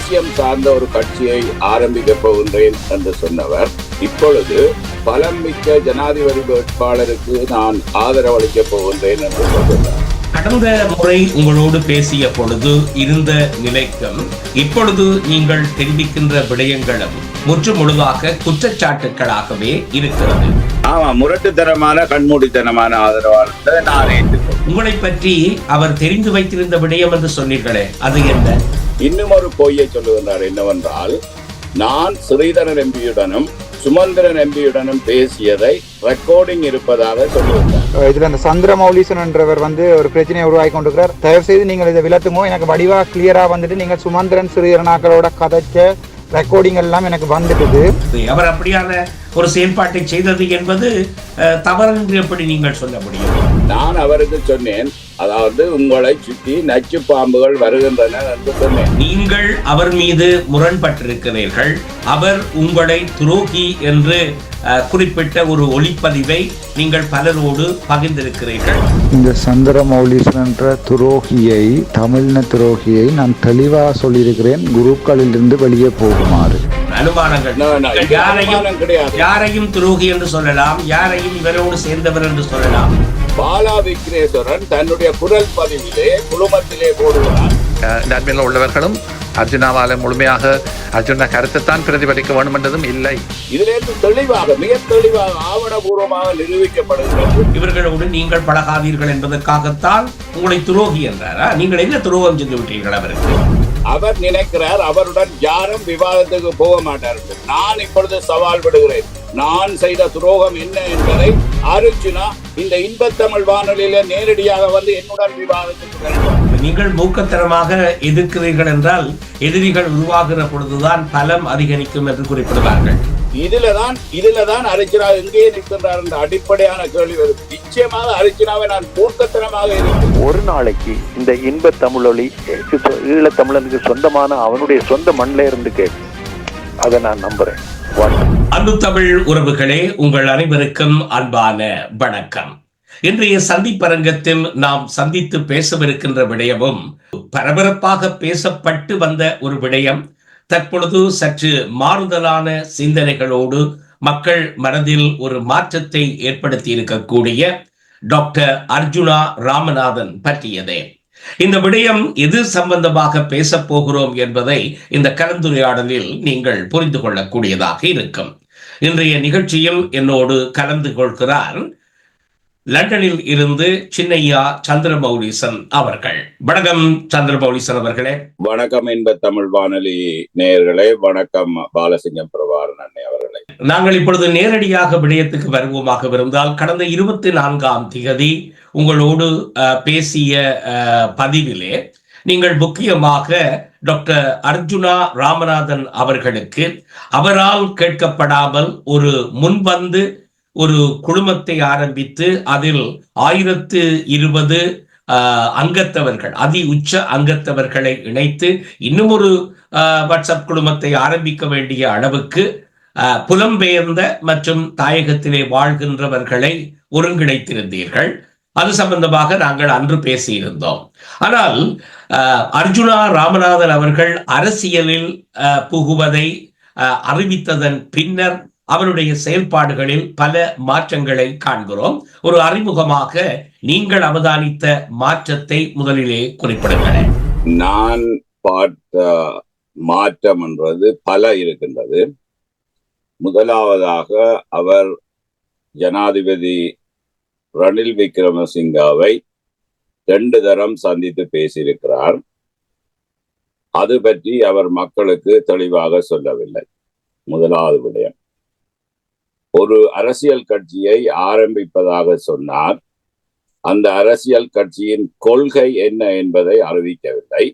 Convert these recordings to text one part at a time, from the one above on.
தேசியம் சார்ந்த ஒரு கட்சியை ஆரம்பிக்கப் போகின்றேன் என்று சொன்னவர் இப்பொழுது பலம் மிக்க ஜனாதிபதி வேட்பாளருக்கு நான் ஆதரவளிக்கப் போகின்றேன் என்று சொல்கிறார். கடந்த முறை உங்களோடு பேசிய பொழுது இருந்த நிலைக்கும் இப்பொழுது நீங்கள் தெரிவிக்கின்ற விடயங்களும் முற்று முழுதாக குற்றச்சாட்டுக்களாகவே இருக்கிறது. ஆமா, முரட்டுத்தனமான கண்மூடித்தனமான ஆதரவாளர் நான் ஏற்றுக்கொள்கிறேன். உங்களை பற்றி அவர் தெரிந்து வைத்திருந்த விடயம் என்று சொன்னீர்களே, அது என்ன? இன்னும் ஒரு பொய்யை சொல்லுகின்றார். என்னவென்றால், நான் ஸ்ரீதரன் எம்பியுடனும் சுமந்திரன் எம்பியுடனும் பேசியதை ரெக்கார்டிங் இருப்பதாக சொல்லுகிறார். இதுல அந்த சந்திரமௌலீசன் என்றவர் ஒரு பிரச்சனையை உருவாக்கி கொண்டிருக்கிறார். தயவு செய்து நீங்கள் இதை விளக்குமோ, எனக்கு வடிவா கிளியரா நீங்கள் சுமந்திரன் ஸ்ரீதரனாக்களோட கதைச்ச ரெக்கார்டிங் எல்லாம் எனக்கு வந்துட்டுது. அவர் அப்படியான ஒரு செயல்பாட்டை செய்தது என்பது தவறு என்று எப்படி நீங்கள் சொல்ல முடியும்? நான் அவருக்கு சொன்னேன், அதாவது உங்களை சுற்றி நச்சு பாம்புகள் வருகின்றன என்று சொன்னேன். நீங்கள் அவர் மீது முரண்பட்டிருக்கிறீர்கள். அவர் உங்களை துரோகி என்று குறிப்பிட்ட ஒரு ஒளிப்பதிவை நீங்கள் பலரோடு பகிர்ந்திருக்கிறீர்கள். இந்த சந்திரமௌலீசன் என்ற துரோகியை, தமிழின துரோகியை நான் தெளிவாக சொல்லியிருக்கிறேன், குரூப்களில் இருந்து வெளியே போகுமாறு. அனுமானங்கள் யாரையும் துரோகி என்று சொல்லலாம், யாரையும் இவரோடு சேர்ந்தவர் என்று சொல்லலாம். பாலா விக்னேஸ்வரன் தன்னுடைய குரல் பதிவிலே குழுமத்திலே போடுகிறார். இந்த உள்ளவர்களும் அர்ஜுனாவால முழுமையாக அர்ஜுன கருத்தைத்தான் பிரதிபலிக்க வேண்டும் என்றதும் இல்லை. இதிலிருந்து தெளிவாக, மிக தெளிவாக, ஆவணபூர்வமாக நிரூபிக்கப்படுகிறது. இவர்களோடு நீங்கள் பழகாதீர்கள் என்பதற்காகத்தான் உங்களை துரோகி என்றாரா? நீங்கள் என்ன துரோகம் செஞ்சு விட்டீர்கள் அவருக்கு? அவர் நினைக்கிறார் அவருடன் யாரும் விவாதத்துக்கு போக மாட்டார்கள். நான் இப்பொழுது சவால் விடுகிறேன். நான் செய்த துரோகம் என்ன என்பதை அர்ஜுனா இந்த இன்பத்தமிழ் வானொலியில நேரடியாக என்னுடன் விவாதத்துக்கு வேண்டும். நீங்கள் மூக்கத்தனமாக எதிர்க்கிறீர்கள் என்றால் எதிரிகள் உருவாகிற பொழுதுதான் பலம் அதிகரிக்கும் என்று குறிப்பிடுவார்கள். இதுலதான் அர்ஜுனா எங்கே நிற்கின்றார் என்ற அடிப்படையான கேள்வி வரும். நிச்சயமாக அர்ஜுனாவை நான் மூர்க்கத்தனமாக இருக்கிறேன். ஒரு நாளைக்கு இந்த இன்ப தமிழொலி ஈழத்தமிழனுக்கு சொந்தமான அவனுடைய சொந்த மண்ணில இருந்து கேட்கும். அதை நான் நம்புறேன். அன்பு தமிழ் உறவுகளே, உங்கள் அனைவருக்கும் அன்பான வணக்கம். இன்றைய சந்திப்பரங்கத்தில் நாம் சந்தித்து பேசவிருக்கின்ற விடயமும் பரபரப்பாக பேசப்பட்டு வந்த ஒரு விடயம். தற்பொழுது சற்று மாறுதலான சிந்தனைகளோடு மக்கள் மனதில் ஒரு மாற்றத்தை ஏற்படுத்தி இருக்கக்கூடிய டாக்டர் அர்ஜுனா ராமநாதன் பற்றியதே. இந்த விடயம் எது சம்பந்தமாக பேசப் போகிறோம் என்பதை இந்த கலந்துரையாடலில் நீங்கள் புரிந்து கொள்ளக்கூடியதாக இருக்கும். இன்றைய நிகழ்ச்சியில் என்னோடு கலந்து கொள்கிறார் லண்டனில் இருந்து சின்னையா சந்திரமௌலீசன் அவர்கள். வணக்கம் சந்திரமௌலீசன் அவர்களே. வணக்கம் இன்ப தமிழ் வானொலி நேயர்களே. வணக்கம் பாலசிங்கம் பிரபாகரன் அண்ணே அவர்களே. நாங்கள் இப்பொழுது நேரடியாக விடயத்துக்கு வருவோமாக இருந்தால், கடந்த 24ஆம் தேதி உங்களோடு பேசிய பதிவிலே நீங்கள் முக்கியமாக டாக்டர் அர்ஜுனா ராமநாதன் அவர்களுக்கு அவரால் கேட்கப்படாமல் ஒரு முன்வந்து ஒரு குழுமத்தை ஆரம்பித்து அதில் 1020 அங்கத்தவர்கள், அதி உச்ச அங்கத்தவர்களை இணைத்து இன்னும் ஒரு வாட்ஸ்அப் குழுமத்தை ஆரம்பிக்க வேண்டிய அளவுக்கு புலம்பெயர்ந்த மற்றும் தாயகத்திலே வாழ்கின்றவர்களை ஒருங்கிணைத்திருந்தீர்கள். அது சம்பந்தமாக நாங்கள் அன்று பேசியிருந்தோம். ஆனால் அர்ஜுனா ராமநாதன் அவர்கள் அரசியலில் புகுவதை அறிவித்ததன் பின்னர் அவருடைய செயல்பாடுகளில் பல மாற்றங்களை காண்கிறோம். ஒரு அறிமுகமாக நீங்கள் அவதானித்த மாற்றத்தை முதலிலே குறிப்பிடுங்களேன். நான் பார்த்த மாற்றம் என்றது பல இருக்கின்றது. முதலாவதாக அவர் ஜனாதிபதி ரணில் விக்ரமசிங்காவை 2 தரம் சந்தித்து பேசியிருக்கிறார். அது பற்றி அவர் மக்களுக்கு தெளிவாக சொல்லவில்லை. முதலாவது விடயம். ஒரு அரசியல் கட்சியை ஆரம்பிப்பதாக சொன்னார். அந்த அரசியல் கட்சியின் கொள்கை என்ன என்பதை அறிவிக்கவில்லை.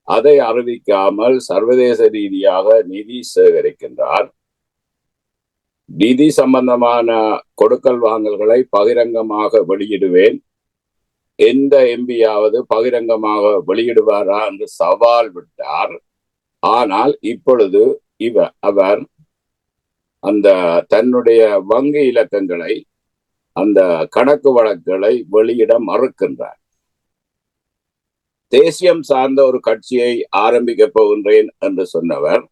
அதை அறிவிக்காமல் சர்வதேச ரீதியாக நிதி சேகரிக்கின்றார். நிதி சம்பந்தமான கொடுக்கல் வாங்கல்களை பகிரங்கமாக வெளியிடுவேன், எந்த எம்பியாவது பகிரங்கமாக வெளியிடுவாரா என்று சவால் விட்டார். ஆனால் இப்பொழுது அவர் அந்த தன்னுடைய வங்கி இலக்கங்களை, அந்த கணக்கு வழக்குகளை வெளியிட மறுக்கின்றார். தேசியம் சார்ந்த ஒரு கட்சியை ஆரம்பிக்க போகின்றேன் என்று சொன்னவர்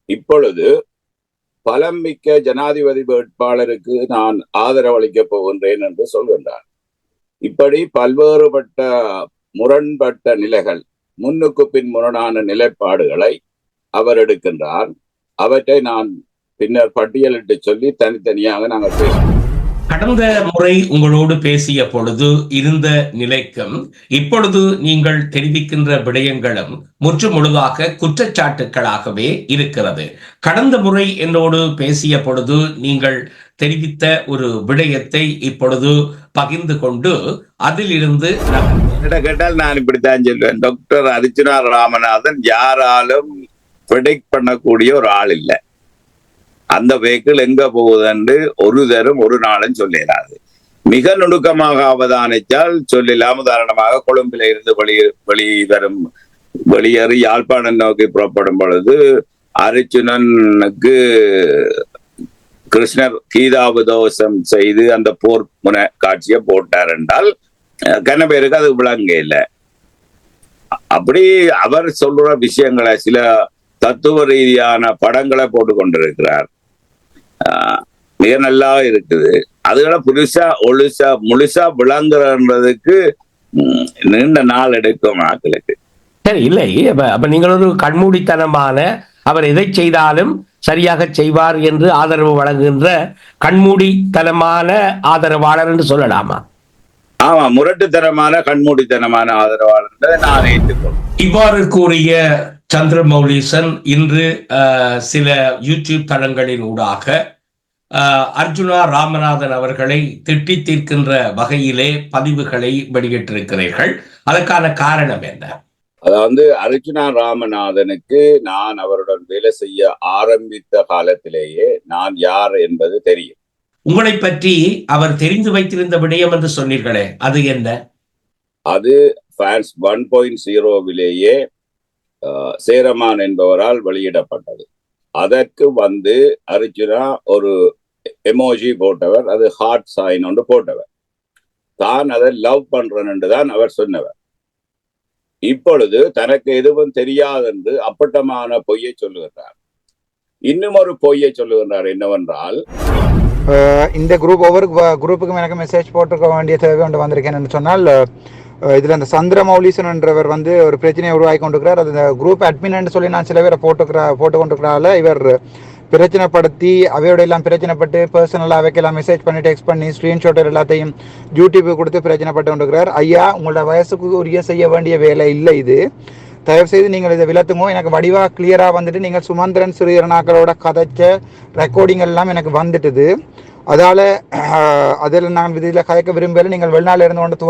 இப்பொழுது பலம் மிக்க ஜனாதிபதி வேட்பாளருக்கு நான் ஆதரவு அளிக்கப் போகின்றேன் என்று சொல்கின்றார். இப்படி பல்வேறுபட்ட முரண்பட்ட நிலைகள், முன்னுக்கு பின் முரணான நிலைப்பாடுகளை அவர் எடுக்கின்றார். அவற்றை நான் பின்னர் பட்டியலிட்டு சொல்லி தனித்தனியாக நாங்கள் பேசுவோம். கடந்த முறை உங்களோடு பேசிய பொழுது இருந்த நிலைக்கும் இப்பொழுது நீங்கள் தெரிவிக்கின்ற விடயங்களும் முற்று முழுதாக குற்றச்சாட்டுக்களாகவே இருக்கிறது. கடந்த முறை என்னோடு பேசிய பொழுது நீங்கள் தெரிவித்த ஒரு விடயத்தை இப்பொழுது பகிர்ந்து கொண்டு அதிலிருந்து கேட்டால் நான் இப்படித்தான் சொல்வேன். டாக்டர் அர்ச்சுனா ராமநாதன் யாராலும் ப்ரெடிக்ட் பண்ணக்கூடிய ஒரு ஆள் இல்லை. அந்த வெஹிக்கிள் எங்க போகுதுன்னு ஒரு தரம் ஒரு நாளும் சொல்லிடாது. மிக நுணுக்கமாக அவதானித்தால் சொல்லலாம். உதாரணமாக கொழும்பில இருந்து வெளியேறி யாழ்ப்பாணம் நோக்கி புறப்படும் பொழுது அர்ச்சுனனுக்கு கிருஷ்ணர் கீதாபதோஷம் செய்து அந்த போர் முனை காட்சியை போட்டார் என்றால் கன பேருக்கு அது விளங்க இல்லை. அப்படி அவர் சொல்ற விஷயங்களை சில தத்துவ ரீதியான படங்களை போட்டு கொண்டிருக்கிறார். மிக நல்லா இருக்குது. அதுகளை புதுசா முழுசா விளங்குறதுக்கு நீண்ட நாள் எடுக்கும் ஆட்களுக்கு. சரி, இல்லை அப்ப நீங்கள் ஒரு கண்மூடித்தனமான அவர் எதை செய்தாலும் சரியாக செய்வார் என்று ஆதரவு வழங்குகின்ற கண்மூடித்தனமான ஆதரவாளர் என்று சொல்லலாமா? ஆமா, முரட்டுத்தனமான கண்மூடித்தனமான ஆதரவாளர் நான் ஏற்றுக்கொள்கிறேன். இவ்வாறு கூறிய சந்திரமௌலீசன் இன்று சில யூடியூப் தளங்களின் ஊடாக அர்ச்சுனா ராமநாதன் அவர்களை திட்டி தீர்க்கின்ற வகையிலே பதிவுகளை வெளியிட்டிருக்கிறீர்கள். அதற்கான காரணம் என்ன? அதாவது அர்ச்சுனா ராமநாதனுக்கு நான் அவருடன் வேலை செய்ய ஆரம்பித்த காலத்திலேயே நான் யார் என்பது தெரியும். உங்களை பற்றி அவர் தெரிந்து வைத்திருந்த விடயம் என்று சொன்னீர்களே, அது என்ன? அது ஃபேன்ஸ் 1.0விலேயே சேரமான் என்பவரால் வெளியிடப்பட்டது. அதற்கு அர்ச்சுனா ஒரு எமோஜி போட்டவர், அது ஹார்ட் சைன் ஒன்று போட்டவர். தான் அதை லவ் பண்றேன் என்று தான் அவர் சொன்னவர். இப்பொழுது தனக்கு எதுவும் தெரியாது என்று அப்பட்டமான பொய்யை சொல்லுகின்றார். இன்னும் ஒரு பொய்யை சொல்லுகின்றார். என்னவென்றால், இந்த குரூப் ஒவ்வொரு குரூப்புக்கும் எனக்கு மெசேஜ் போட்டிருக்க வேண்டிய தேவை ஒன்று வந்திருக்கேன்னு சொன்னால், இதுல அந்த சந்திரமௌலீசன் என்றவர் ஒரு பிரச்சனையை உருவாக்கி கொண்டிருக்கிறார். அது குரூப் அட்மின் சொல்லி நான் சில பேரை போட்டு கொண்டிருக்கிறால இவர் பிரச்சனைப்படுத்தி அவையோட எல்லாம் பிரச்சனைப்பட்டு பர்சனலாக அவைக்கெல்லாம் மெசேஜ் பண்ணி டெக்ஸ்ட் பண்ணி ஸ்க்ரீன்ஷாட் எல்லாத்தையும் யூடியூபுக்கு கொடுத்து பிரச்சனைப்பட்டு கொண்டிருக்கிறார். ஐயா, உங்களோட வயசுக்கு உரிய செய்ய வேண்டிய வேலை இல்லை இது. தயவு செய்து நீங்கள் இதை விளத்துங்கோ. எனக்கு வடிவா கிளியரா நீங்கள் சுமந்திரன் சிறியனாக்களோட கதைச்ச ரெக்கார்டிங் எல்லாம் எனக்கு வந்துட்டுது. அதில் நான் இதில் கதைக்க விரும்பல. நீங்கள் வெளிநாட்டில் இருந்து கொண்டு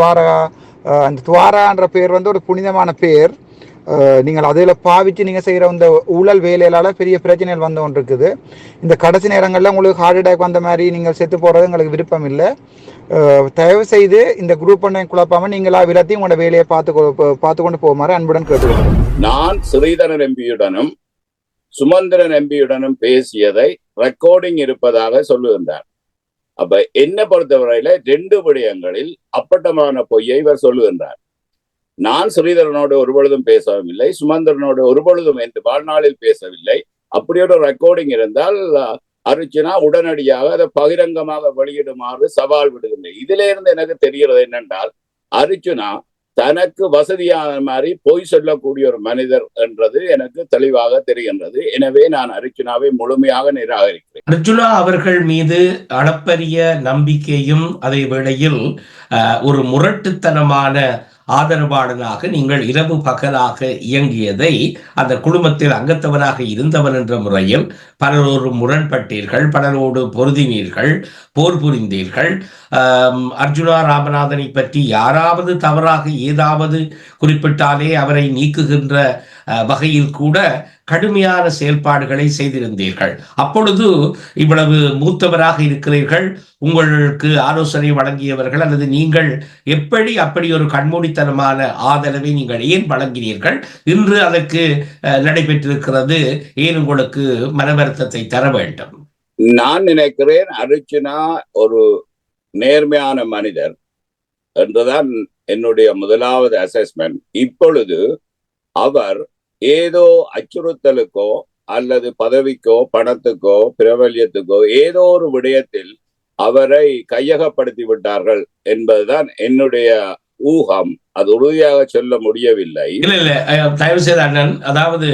அந்த துவாரான்ற பேர் ஒரு புனிதமான பேர். நீங்கள் அதில் பாவிச்சு நீங்கள் செய்கிற இந்த ஊழல் வேலையிலால பெரிய பிரச்சனைகள் வந்து கொண்டு இருக்குது. இந்த கடைசி நேரங்களில் உங்களுக்கு ஹார்ட் அட்டாக் வந்த மாதிரி நீங்கள் செத்து போகிறது எங்களுக்கு விருப்பம் இல்லை. தயவு செய்து இந்த குரூப் ஒன்றை குழப்பாம நீங்களா விலத்தி உங்களோட வேலையை பார்த்து கொண்டு போகுமாறு அன்புடன் கேட்டுக்கொள்கிறேன். நான் ஸ்ரீதரன் எம்பியுடனும் சுமந்திரன் எம்பியுடனும் பேசியதை ரெக்கார்டிங் இருப்பதாக சொல்லுகின்றார். அப்ப என்ன பொறுத்தவரையில 2 விடயங்களில் அப்பட்டமான பொய்யை இவர் சொல்லுகின்றார். நான் ஸ்ரீதரனோடு ஒருபொழுதும் பேசவும் இல்லை, சுமந்திரனோடு ஒருபொழுதும் என்று வாழ்நாளில் பேசவில்லை. அப்படி ஒரு ரெக்கார்டிங் இருந்தால் அர்ச்சுனா உடனடியாக அதை பகிரங்கமாக வெளியிடுமாறு சவால் விடுகின்றேன். இதுல இருந்து எனக்கு தெரிகிறது என்னென்றால், அர்ச்சுனா தனக்கு வசதியான மாதிரி பொய் சொல்லக்கூடிய ஒரு மனிதர் என்றது எனக்கு தெளிவாக தெரிகின்றது. எனவே நான் அர்ச்சுனாவை முழுமையாக நிராகரிக்கிறேன். அர்ச்சுனா அவர்கள் மீது அளப்பரிய நம்பிக்கையும் அதே வேளையில் ஒரு முரட்டுத்தனமான ஆதரவாளனாக நீங்கள் இரவு பகலாக இயங்கியதை அந்த குடும்பத்தில் அங்கத்தவராக இருந்தவர் என்ற முறையில் பலரோடு முரண்பட்டீர்கள், பலரோடு பொருதினீர்கள், போர் புரிந்தீர்கள். அர்ச்சுனா ராமநாதனை பற்றி யாராவது தவறாக ஏதாவது குறிப்பிட்டாலே அவரை நீக்குகின்ற வகையில் கூட கடுமையான செயல்பாடுகளை செய்திருந்தீர்கள். அப்பொழுது இவ்வளவு மூத்தவராக இருக்கிறீர்கள், உங்களுக்கு ஆலோசனை வழங்கியவர்கள் அல்லது நீங்கள் அப்படி ஒரு கண்மூடித்தனமான ஆதரவை நீங்கள் ஏன் வழங்கினீர்கள்? இன்று அதற்கு நடைபெற்றிருக்கிறது ஏன் உங்களுக்கு மனவருத்தத்தை தர வேண்டும்? நான் நினைக்கிறேன் அர்ச்சுனா ஒரு நேர்மையான மனிதர் என்றுதான் என்னுடைய முதலாவது அசஸ்மெண்ட். இப்பொழுது அவர் ஏதோ அச்சுறுத்தலுக்கோ அல்லது பதவிக்கோ பணத்துக்கோ பிரபல்யத்துக்கோ ஏதோ ஒரு விடயத்தில் அவரை கையகப்படுத்தி விட்டார்கள் என்பதுதான் என்னுடைய ஊகம். அது உறுதியாக சொல்ல முடியவில்லை. இல்ல தயவு செய்த அண்ணன், அதாவது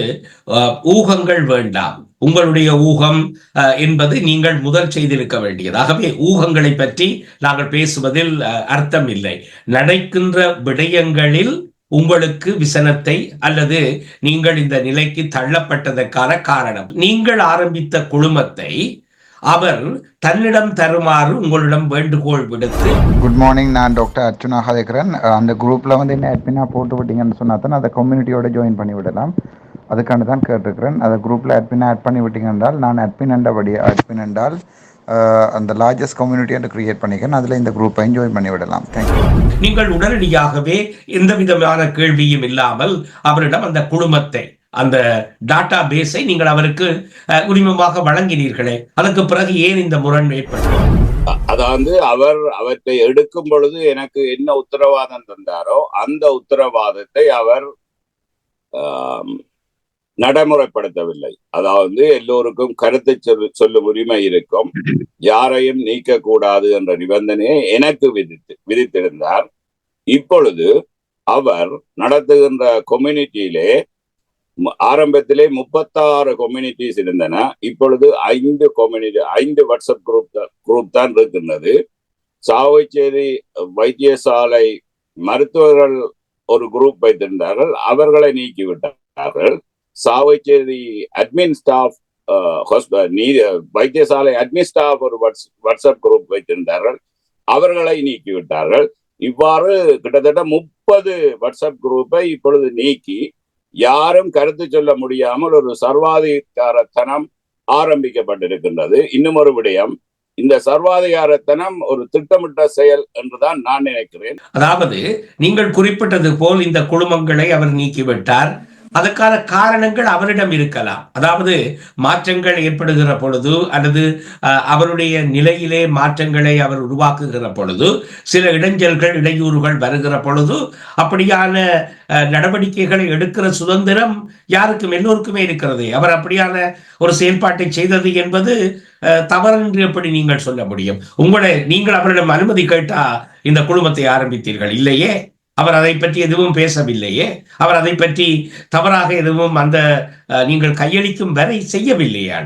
ஊகங்கள் வேண்டாம். உங்களுடைய ஊகம் என்பது நீங்கள் முதல் செய்திருக்க வேண்டியது. ஆகவே ஊகங்களை பற்றி நாங்கள் பேசுவதில் அர்த்தம் இல்லை. நடக்கின்ற விடயங்களில் உங்களுக்கு விசனத்தை அல்லது நீங்கள் இந்த நிலைக்கு தள்ளப்பட்டதற்கான காரணம், நீங்கள் ஆரம்பித்த குழுமத்தை அவர் தன்னிடம் தருமாறு உங்களிடம் வேண்டுகோள் விடுத்து. குட் மார்னிங், நான் டாக்டர் அர்ச்சுனா ஹதேகரன். அந்த குரூப்பில் வந்து என்ன அட்மினா போட்டு விட்டீங்கன்னு சொன்னா தான் அதை கம்யூனிட்டியோட ஜாயின் பண்ணி விடலாம். அதுக்கான தான் கேட்டிருக்கிறேன். அதை குரூப்பில் அட்மினா ஆட் பண்ணி விட்டீங்க என்றால் நான் அட்மின் என்றால் அந்த லார்ஜஸ்ட் கம்யூனிட்டி என்று கிரியேட் பண்ணிக்கிறேன். அதில் இந்த குரூப்பையும் ஜாயின் பண்ணி விடலாம். தேங்க்யூ. நீங்கள் உடனடியாகவே எந்த விதமான கேள்வியும் இல்லாமல் அவரிடம் அந்த குழுமத்தை, அந்த டாட்டா பேஸை நீங்கள் அவருக்கு உரிமமாக வழங்கினீர்களே, அதற்கு பிறகு ஏன் இந்த முரண் ஏற்பட்டது? அதாவது அவர் அவற்றை எடுக்கும் பொழுது எனக்கு என்ன உத்தரவாதம் தந்தாரோ அந்த உத்தரவாதத்தை அவர் நடைமுறைப்படுத்தவில்லை. அதாவது எல்லோருக்கும் கருத்தை சொல்லும் உரிமை இருக்கும், யாரையும் நீக்க கூடாது என்ற நிபந்தனையை எனக்கு விதித்திருந்தார். இப்பொழுது அவர் நடத்துகின்ற கம்யூனிட்டியிலே ஆரம்பத்திலே 36 கம்யூனிட்டிஸ் இருந்தன. இப்பொழுது 5 வாட்ஸ்அப் குரூப் தான் இருக்கின்றது. சாவச்சேரி வைத்தியசாலை மருத்துவர்கள் ஒரு குரூப் வைத்திருந்தார்கள், அவர்களை நீக்கிவிட்டார்கள். சாவச்சேரி அட்மின் ஸ்டாஃப் வைத்தியசாலை அட்மின் ஸ்டாஃப் ஒரு வாட்ஸ்அப் குரூப் வைத்திருந்தார்கள், அவர்களை நீக்கிவிட்டார்கள். இவ்வாறு கிட்டத்தட்ட 30 வாட்ஸ்அப் குரூப்பை இப்பொழுது நீக்கி யாரும் கருத்து சொல்ல முடியாமல் ஒரு சர்வாதிகாரத்தனம் ஆரம்பிக்கப்பட்டிருக்கின்றது. இன்னும் ஒரு விடயம், இந்த சர்வாதிகாரத்தனம் ஒரு திட்டமிட்ட செயல் என்றுதான் நான் நினைக்கிறேன். அதாவது நீங்கள் குறிப்பிட்டது போல் இந்த குழுமங்களை அவர் நீக்கிவிட்டார். அதற்கான காரணங்கள் அவரிடம் இருக்கலாம். அதாவது மாற்றங்கள் ஏற்படுகிற பொழுது அல்லது அவருடைய நிலையிலே மாற்றங்களை அவர் உருவாக்குகிற பொழுது சில இடைஞ்சல்கள் இடையூறுகள் வருகிற பொழுது அப்படியான நடவடிக்கைகளை எடுக்கிற சுதந்திரம் யாருக்கும் எல்லோருக்குமே இருக்கிறது. அவர் அப்படியான ஒரு செயல்பாட்டை செய்தது என்பது தவறு எப்படி நீங்கள் சொல்ல முடியும்? நீங்கள் அவரிடம் அனுமதி கேட்டா இந்த குழுமத்தை ஆரம்பித்தீர்கள் இல்லையே? அவர் அதை பற்றி எதுவும் பேசவில்லையே? அவர் அதை பற்றி தவறாக எதுவும் நீங்கள் கையளிக்கும் வரை செய்யவில்லையே?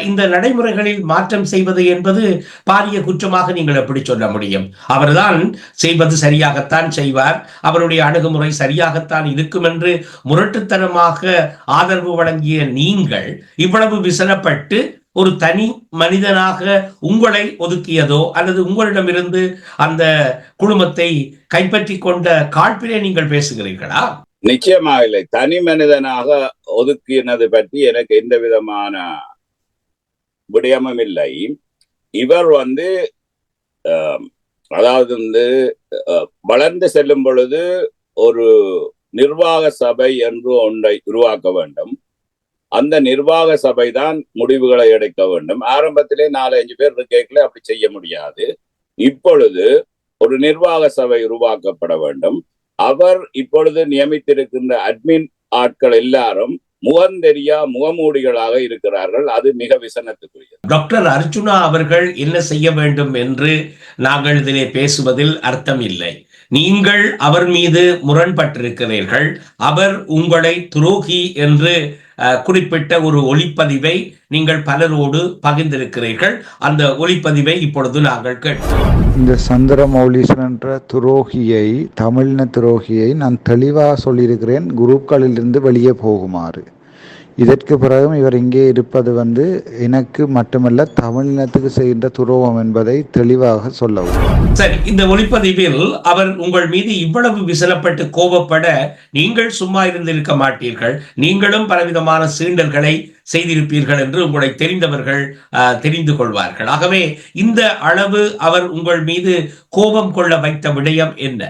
இந்த நடைமுறைகளில் மாற்றம் செய்வது என்பது பாரிய குற்றமாக நீங்கள் எப்படி சொல்ல முடியும்? அவர்தான் செய்வது சரியாகத்தான் செய்வார், அவருடைய அணுகுமுறை சரியாகத்தான் இருக்கும் என்று முரட்டுத்தனமாக ஆதரவு வழங்கிய நீங்கள் இவ்வளவு விசனப்பட்டு ஒரு தனி மனிதனாக உங்களை ஒதுக்கியதோ அல்லது உங்களிடமிருந்து அந்த குழுமத்தை கைப்பற்றி கொண்ட காழ்ப்பிலே நீங்கள் பேசுகிறீர்களா? நிச்சயமாக இல்லை. தனி மனிதனாக ஒதுக்கினது பற்றி எனக்கு எந்த விதமான விடயமும் இல்லை. இவர் அதாவது வளர்ந்து செல்லும் பொழுது ஒரு நிர்வாக சபை என்று ஒன்றை உருவாக்க வேண்டும். அந்த நிர்வாக சபை தான் முடிவுகளை எடுக்க வேண்டும். ஆரம்பத்திலே 4-5 பேர் இருக்கல, அப்படி செய்ய முடியாது. இப்பொழுது ஒரு நிர்வாக சபை உருவாக்கப்பட வேண்டும். அவர் இப்பொழுது நியமித்திருக்கின்ற அட்மின் ஆட்கள் எல்லாரும் முகந்தெரியா முகமூடிகளாக இருக்கிறார்கள். அது மிக விசனத்துக்குரியது. டாக்டர் அர்ச்சுனா அவர்கள் என்ன செய்ய வேண்டும் என்று நாங்கள் இதிலே பேசுவதில் அர்த்தம் இல்லை. நீங்கள் அவர் மீது முரண்பட்டிருக்கிறீர்கள். அவர் உங்களை துரோகி என்று குறிப்பிட்ட ஒரு ஒளிப்பதிவை நீங்கள் பலரோடு பகிர்ந்திருக்கிறீர்கள். அந்த ஒளிப்பதிவை இப்பொழுது நாங்கள் கேட்கிறோம். இந்த சந்திரமௌலீஸ்வரன் என்ற துரோகியை, தமிழின துரோகியை நான் தெளிவாக சொல்லியிருக்கிறேன், குரூப்களிலிருந்து வெளியே போகுமாறு. இதற்கு பிறகும் இவர் இங்கே இருப்பது எனக்கு மட்டுமல்ல தமிழினத்துக்கு செய்கின்ற துரோகம் என்பதை தெளிவாக சொல்லவும். சரி, இந்த ஒளிப்பதிவில் அவர் உங்கள் மீது இவ்வளவு விசலப்பட்டு கோபப்பட நீங்கள் சும்மா இருந்திருக்க மாட்டீர்கள். நீங்களும் பலவிதமான சீண்டல்களை செய்திருப்பீர்கள் என்று உங்களை தெரிந்தவர்கள் தெரிந்து கொள்வார்கள். ஆகவே இந்த அளவு அவர் உங்கள் மீது கோபம் கொள்ள வைத்த விடயம் என்ன?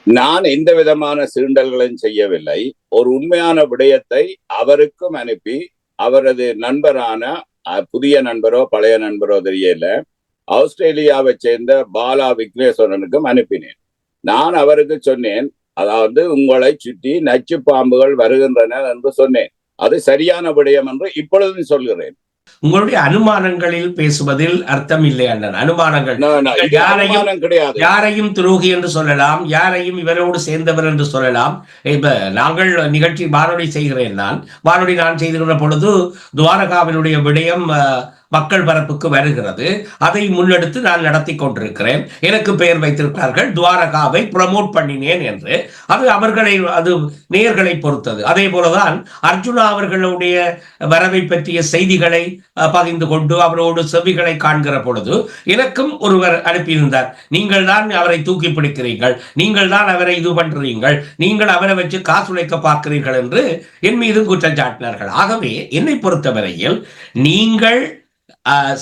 நான் எந்த விதமான சீண்டல்களையும் செய்யவில்லை. ஒரு உண்மையான விடயத்தை அவருக்கும் அனுப்பி, அவரது நண்பரான புதிய நண்பரோ பழைய நண்பரோ தெரியல, ஆஸ்திரேலியாவை சேர்ந்த பாலா விக்னேஸ்வரனுக்கும் அனுப்பினேன். நான் அவருக்கு சொன்னேன், அதாவது உங்களை சுற்றி நச்சு பாம்புகள் வருகின்றன என்று சொன்னேன். அது சரியான விடயம் என்று இப்பொழுதும் சொல்கிறேன். உங்களுடைய அனுமானங்களில் பேசுவதில் அர்த்தம் இல்லை அண்ணன். அனுமானங்கள் இது அனுமானம் கிடையாது. யாரையும் துரோகி என்று சொல்லலாம், யாரையும் இவரோடு சேர்ந்தவர் என்று சொல்லலாம். இப்ப நாங்கள் நிகழ்ச்சி வானொலி செய்கிறேன், வானொலி நான் செய்திருக்கிற பொழுது துவாரகாவினுடைய விடயம் மக்கள் பரப்புக்கு வருகிறது. அதை முன்னெடுத்து நான் நடத்தி கொண்டிருக்கிறேன். எனக்கு பெயர் வைத்திருக்கிறார்கள் துவாரகாவை ப்ரமோட் பண்ணினேன் என்று. அது நேயர்களை பொறுத்தது. அதே போலதான் அர்ஜுனா அவர்களுடைய வரவை பற்றிய செய்திகளை பகிர்ந்து கொண்டு அவரோடு செவிகளை காண்கிற பொழுது எனக்கும் ஒருவர் அனுப்பியிருந்தார், நீங்கள் தான் அவரை தூக்கி பிடிக்கிறீர்கள், நீங்கள் தான் அவரை இது பண்றீர்கள், நீங்கள் அவரை வச்சு காசுழைக்க பார்க்கிறீர்கள் என்று என் மீது குற்றம் சாட்டினார்கள். ஆகவே என்னை பொறுத்தவரையில் நீங்கள்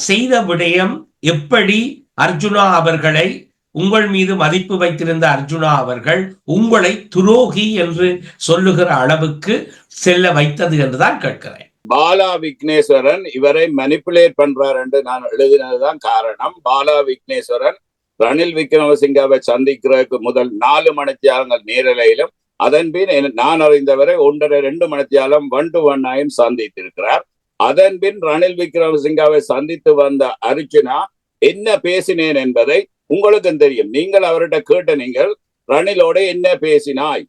செய்த விடயம் எப்படி அர்ஜுனா அவர்களை, உங்கள் மீது மதிப்பு வைத்திருந்த அர்ஜுனா அவர்கள் உங்களை துரோகி என்று சொல்லுகிற அளவுக்கு செல்ல வைத்தது என்றுதான் கேட்கிறேன். பாலா விக்னேஸ்வரன் இவரை மனிப்புலேட் பண்றார் என்று நான் எழுதினதுதான் காரணம். பாலா விக்னேஸ்வரன் ரணில் விக்ரமசிங்காவை சந்திக்கிறதுக்கு முதல் 4 மணித்தியாலங்கள் நேரலையிலும், அதன் பின் நான் அறிந்தவரை 1.5-2 மணித்தியாலம் 1-to-1 சந்தித்திருக்கிறார். அதன் பின் ரணில் விக்ரமசிங்காவை சந்தித்து வந்த அர்ஜுனா என்ன பேசினேன் என்பதை உங்களுக்கும் தெரியும். நீங்கள் அவர்கிட்ட கேட்ட நீங்கள் ரணிலோட என்ன பேசினாய்,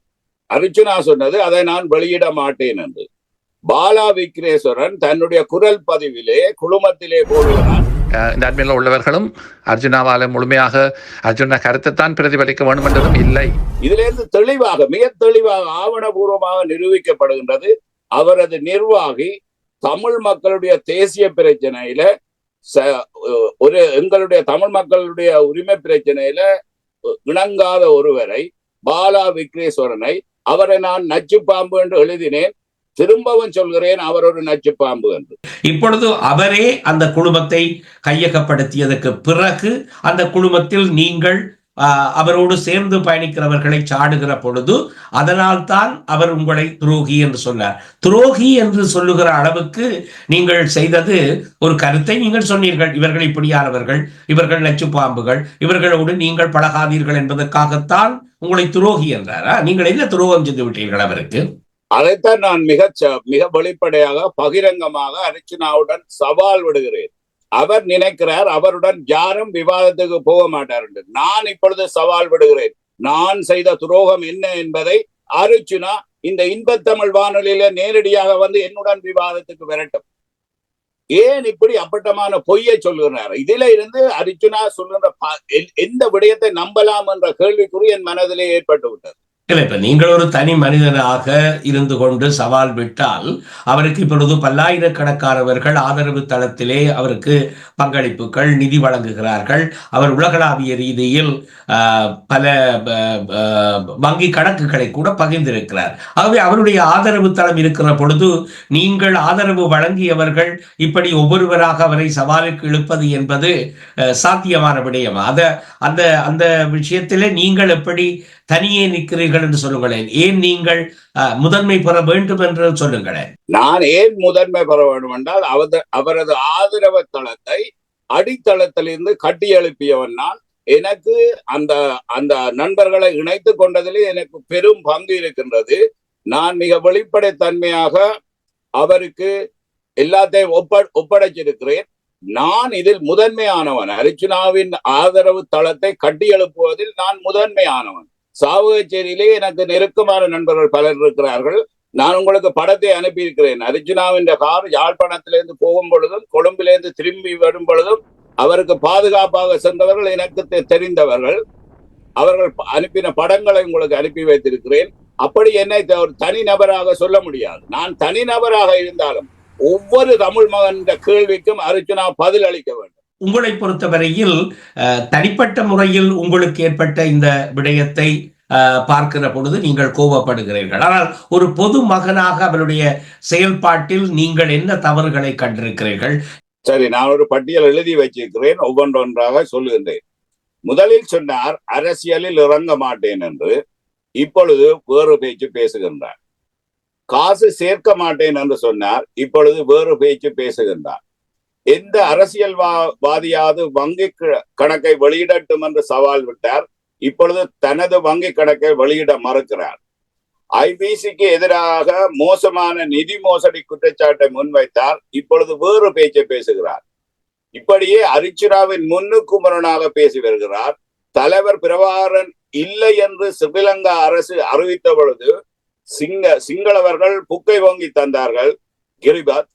அர்ஜுனா சொன்னது அதை நான் வெளியிட மாட்டேன் என்று. பாலா விக்னேஸ்வரன் தன்னுடைய குரல் பதிவிலே குழுமத்திலே போடுகிறார். இந்த அட்மின்ல உள்ளவர்களும் அர்ஜுனாவால முழுமையாக அர்ஜுன கருத்தைத்தான் பிரதிபலிக்க வேண்டும் என்றதும் இல்லை. இதிலிருந்து தெளிவாக, மிக தெளிவாக ஆவணபூர்வமாக நிரூபிக்கப்படுகின்றது. அவரது நிர்வாகி தமிழ் மக்களுடைய தேசிய பிரச்சனையில எங்களுடைய தமிழ் மக்களுடைய உரிமை பிரச்சனையில இணங்காத ஒருவரை, பாலா விக்னேஸ்வரனை, அவரை நான் நச்சு பாம்பு என்று எழுதினேன். திரும்பவும் சொல்கிறேன், அவர் ஒரு நச்சு பாம்பு என்று. இப்பொழுது அவரே அந்த குழுமத்தை கையகப்படுத்தியதற்கு பிறகு அந்த குழுமத்தில் நீங்கள் அவரோடு சேர்ந்து பயணிக்கிறவர்களை சாடுகிற பொழுது அதனால் தான் அவர் உங்களை துரோகி என்று சொன்னார். துரோகி என்று சொல்லுகிற அளவுக்கு நீங்கள் செய்தது ஒரு கருத்தை நீங்கள் சொன்னீர்கள், இவர்கள் இப்படியானவர்கள், இவர்கள் நச்சு பாம்புகள், இவர்களோடு நீங்கள் பழகாதீர்கள் என்பதற்காகத்தான் உங்களை துரோகி என்றாரா? நீங்கள் என்ன துரோகம் செய்து விட்டீர்கள் அவருக்கு? அதைத்தான் நான் மிக வெளிப்படையாக பகிரங்கமாக அர்ச்சனாவுடன் சவால் விடுகிறேன். அவர் நினைக்கிறார் அவருடன் யாரும் விவாதத்துக்கு போக மாட்டார் என்று. நான் இப்பொழுது சவால் விடுகிறேன், நான் செய்த துரோகம் என்ன என்பதை அர்ச்சனா இந்த இன்பத்தமிழ் வானொலியில நேரடியாக வந்து என்னுடன் விவாதத்துக்கு வரட்டும். ஏன் இப்படி அப்பட்டமான பொய்யை சொல்லுகிறார்? இதுல இருந்து அர்ச்சனா சொல்லுகிற எந்த விடயத்தை நம்பலாம் என்ற கேள்விக்குறி என் மனதிலே ஏற்பட்டு விட்டது. இப்ப நீங்கள் ஒரு தனி மனிதனாக இருந்து கொண்டு சவால் விட்டால் அவருக்கு இப்பொழுது பல்லாயிரக்கணக்கானவர்கள் ஆதரவு தளத்திலே அவருக்கு பங்களிப்புகள், நிதி வழங்குகிறார்கள். அவர் உலகளாவிய ரீதியில் பல வங்கி கணக்குகளை கூட பகிர்ந்திருக்கிறார். ஆகவே அவருடைய ஆதரவு தளம் இருக்கிற பொழுது நீங்கள் ஆதரவு வழங்கியவர்கள் இப்படி ஒவ்வொருவராக அவரை சவாலுக்கு இழுப்பது என்பது சாத்தியமான விடயம். அந்த விஷயத்திலே நீங்கள் எப்படி தனியே நிற்கிறீர்கள் என்று சொல்லுங்களேன். ஏன் நீங்கள் முதன்மை பெற வேண்டும் என்று சொல்லுங்களேன். நான் ஏன் முதன்மை பெற வேண்டும் என்றால் அவரது ஆதரவு தளத்தை அடித்தளத்திலிருந்து கட்டி எழுப்பியவன் நான். எனக்கு அந்த நண்பர்களை இணைத்து கொண்டதிலே எனக்கு பெரும் பங்கு இருக்கின்றது. நான் மிக வெளிப்படைத்தன்மையாக அவருக்கு எல்லாத்தையும் ஒப்படைச்சிருக்கிறேன். நான் இதில் முதன்மையானவன். அர்ச்சனாவின் ஆதரவு தளத்தை கட்டி எழுப்புவதில் நான் முதன்மையானவன். சாவகச்சேரியிலே எனக்கு நெருக்கமான நண்பர்கள் பலர் இருக்கிறார்கள். நான் உங்களுக்கு படத்தை அனுப்பியிருக்கிறேன். அர்ச்சனாவின் கார் யாழ்ப்பாணத்திலிருந்து போகும் பொழுதும் கொழும்பிலிருந்து திரும்பி வரும் பொழுதும் அவருக்கு பாதுகாப்பாக சென்றவர்கள் எனக்கு தெரிந்தவர்கள். அவர்கள் அனுப்பின படங்களை உங்களுக்கு அனுப்பி வைத்திருக்கிறேன். அப்படி என்னை ஒரு தனி நபராக சொல்ல முடியாது. நான் தனி நபராக இருந்தாலும் ஒவ்வொரு தமிழ் மகன் கேள்விக்கும் அர்ச்சனா பதில் அளிக்க வேண்டும். உங்களை பொறுத்தவரையில் தனிப்பட்ட முறையில் உங்களுக்கு ஏற்பட்ட இந்த விடயத்தை பார்க்கிற பொழுது நீங்கள் கோபப்படுகிறீர்கள். ஆனால் ஒரு பொது மகனாக அவருடைய செயல்பாட்டில் நீங்கள் என்ன தவறுகளை கண்டிருக்கிறீர்கள்? சரி, நான் ஒரு பட்டியல் எழுதி வச்சிருக்கிறேன், ஒவ்வொன்றாக சொல்லுகின்றேன். முதலில் சொன்னார் அரசியலில் இறங்க மாட்டேன் என்று. இப்பொழுது வேறு பேச்சு பேசுகின்றார். காசு சேர்க்க மாட்டேன் என்று சொன்னார். இப்பொழுது வேறு பேச்சு பேசுகின்றார். எந்த அரசியல்வாதியாவது வங்கி கணக்கை வெளியிடட்டும் என்று சவால் விட்டார். இப்பொழுது தனது வங்கி கணக்கை வெளியிட மறுக்கிறார். ஐபிசிக்கு எதிராக மோசமான நிதி மோசடி குற்றச்சாட்டை முன்வைத்தார். இப்பொழுது வேறு பேச்சை பேசுகிறார். இப்படியே அரிச்சுனாவின் முன்னுக்கு முரணாக பேசி வருகிறார். தலைவர் பிரபாகரன் இல்லை என்று ஸ்ரீலங்கா அரசு அறிவித்த பொழுது சிங்களவர்கள் புக்கை வாங்கி தந்தார்கள். கிரிபாத்,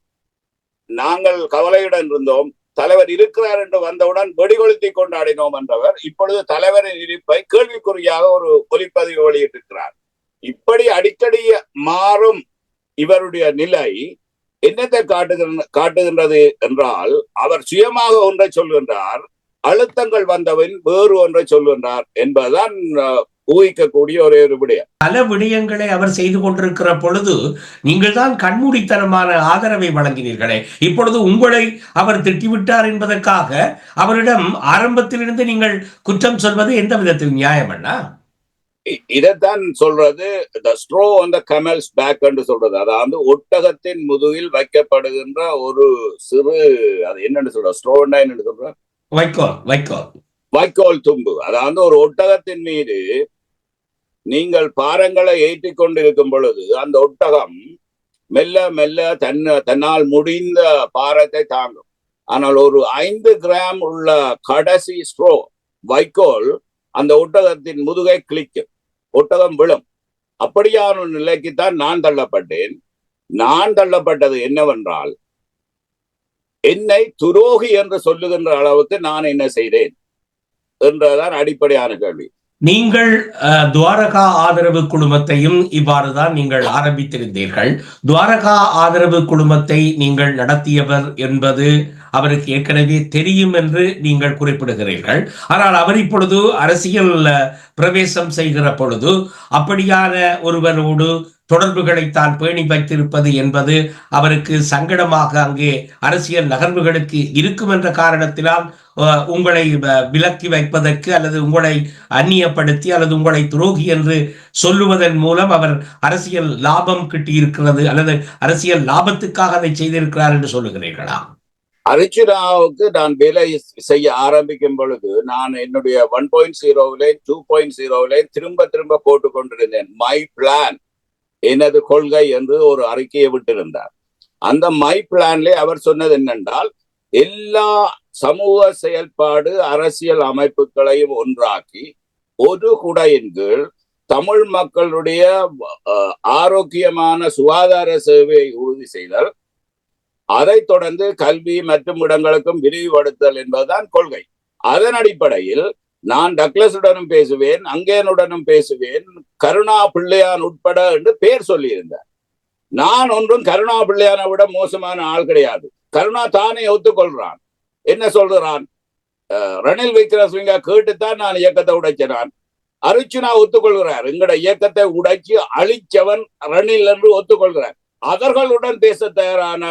நாங்கள் கவலையுடன் இருந்தோம். தலைவர் இருக்கிறார் என்று வந்தவுடன் வெடிகொளுத்தி கொண்டாடினோம் என்றவர் இப்பொழுது தலைவரின் இருப்பை கேள்விக்குறியாக ஒரு ஒலிப்பதிவு வெளியிட்டிருக்கிறார். இப்படி அடிக்கடி மாறும் இவருடைய நிலை என்னத்தை காட்டுகின்றது என்றால், அவர் சுயமாக ஒன்றை சொல்கின்றார், அழுத்தங்கள் வந்தவன் வேறு ஒன்றை சொல்கின்றார் என்பதுதான் ஊகிக்கக்கூடிய ஒரே ஒரு விடயம். பல விடயங்களை அவர் செய்து கொண்டிருக்கிற பொழுது நீங்கள் தான் கண்மூடித்தனமான ஆதரவை வழங்கினீர்களே. இப்பொழுது உங்களை அவர் திட்டிவிட்டார் என்பதற்காக அவரிடம் ஆரம்பத்திலிருந்து நீங்கள் குற்றம் சொல்வது எந்த விதத்தில் நியாயம் அண்ணா? இதைத்தான் சொல்றது the straw on the camel's back என்று சொல்றது. அதாவது ஒட்டகத்தின் முதுகில் வைக்கப்படுகின்ற ஒரு சிறு, அது என்னன்னு சொல்ற, ஸ்ட்ரோன்னா என்ன சொல்ற, வைக்கோல் தும்பு. அதாவது ஒரு ஒட்டகத்தின் மீது நீங்கள் பாரங்களை ஏற்றி கொண்டிருக்கும் பொழுது அந்த ஒட்டகம் மெல்ல மெல்ல தன்னால் முடிந்த பாரத்தை தாங்கும். ஆனால் ஒரு 5 கிராம் உள்ள கடைசி ஸ்ட்ரோ வைக்கோல் அந்த ஒட்டகத்தின் முதுகை கிழிக்கும், ஒட்டகம் விழும். அப்படியான நிலைக்குத்தான் நான் தள்ளப்பட்டேன். நான் தள்ளப்பட்டது என்னவென்றால், என்னை துரோகி என்று சொல்லுகின்ற அளவுக்கு நான் என்ன செய்தேன் என்றதான் அடிப்படையான கேள்வி. நீங்கள் துவாரகா ஆதரவு குழுமத்தையும் இவ்வாறுதான் நீங்கள் ஆரம்பித்திருந்தீர்கள். துவாரகா ஆதரவு குழுமத்தை நீங்கள் நடத்தியவர் என்பது அவருக்கு ஏற்கனவே தெரியும் என்று நீங்கள் குறிப்பிடுகிறீர்கள். ஆனால் அவர் இப்பொழுது அரசியல் பிரவேசம் செய்கிற பொழுது அப்படியான ஒருவரோடு தொடர்புகளை தான் பேணி வைத்திருப்பது என்பது அவருக்கு சங்கடமாக அங்கே அரசியல் நகர்வுகளுக்கு இருக்கும் என்ற காரணத்தினால் உங்களை விலக்கி வைப்பதற்கு அல்லது உங்களை அந்நியப்படுத்தி அல்லது உங்களை துரோகி என்று சொல்லுவதன் மூலம் அவர் அரசியல் லாபம் கிட்டியிருக்கிறது அல்லது அரசியல் லாபத்துக்காக அதை செய்திருக்கிறார் என்று சொல்லுகிறீர்களா? அரிச்சுனாவுக்கு நான் வேலை செய்ய ஆரம்பிக்கும் பொழுது நான் என்னுடைய 1.0 2.0 திரும்ப போட்டுக் கொண்டிருந்தேன். மை பிளான், எனது கொள்கை என்று ஒரு அறிக்கையை விட்டிருந்தார். அந்த மை பிளான்ல அவர் சொன்னது என்னென்றால், எல்லா சமூக செயல்பாடு அரசியல் அமைப்புகளையும் ஒன்றாக்கி ஒரு குடையின் கீழ் தமிழ் மக்களுடைய ஆரோக்கியமான சுகாதார சேவையை உறுதி செய்தல், அதை தொடர்ந்து கல்வி மற்றும் இடங்களுக்கும் விரிவுபடுத்தல் என்பதுதான் கொள்கை. அதன் அடிப்படையில் நான் டக்ளஸுடனும் பேசுவேன், அங்கேனுடனும் பேசுவேன், கருணா பிள்ளையான் உட்பட என்று பேர் சொல்லியிருந்தார். நான் ஒன்றும் கருணா பிள்ளையானை விட மோசமான ஆள் கிடையாது. கருணா தானே ஒத்துக்கொள்றான். என்ன சொல்றான்? ரணில் விக்ரமசிங்க கேட்டுத்தான் நான் இயக்கத்தை உடைச்சான். அரிச்சுனா ஒத்துக்கொள்கிறார், எங்கட இயக்கத்தை உடைச்சு அழிச்சவன் ரணில் என்று ஒத்துக்கொள்கிறார். அவர்களுடன் பேச தயாரான